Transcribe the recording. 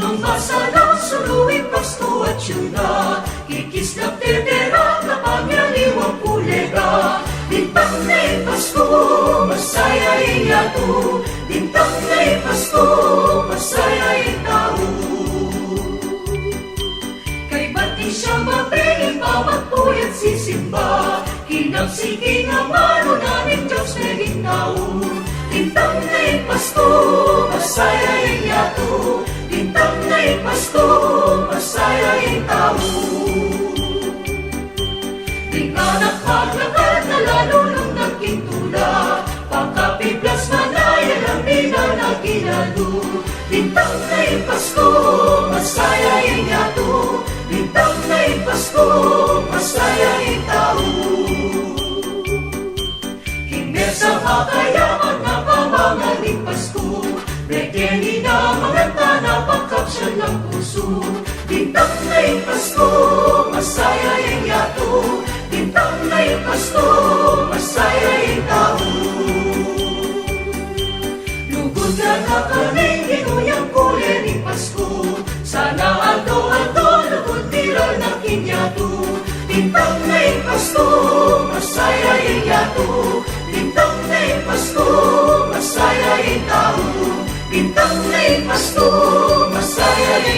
Simang masalang suluing Pasko at syuda, kikis na titira na pangyaliwang kulega. Bintang na Pasko, masaya iyato, bintang na Pasko, masaya itao. Kay bati siya mapilin pa magpuyat sisimba, kinapsiking ang mano namin Diyos na gitao. Bintang na Pasko, masaya iyato, bintang na Pasko, masaya itao. Di ka nakaglakad na lalo nung nagkintula, pagkapiplas manaya ng bina na ginado. Bintang na Pasko, masaya iyato, bintang na Pasko, masaya itao. Sa makayaman na pamangaling Pasko, Beteni na mga tanapagkapsyan ng puso. Bintang na'y Pasko, masaya iyato, bintang na'y Pasko, masaya itao. Lugod na nakaning ginuyang kule ni Pasko, sana aldo-aldo lugod tira na kinyato. Bintang na'y Pasko, masaya iyato, bintang na'y Pasko, masaya itao. Bintang na'y Pasko, masaya itao.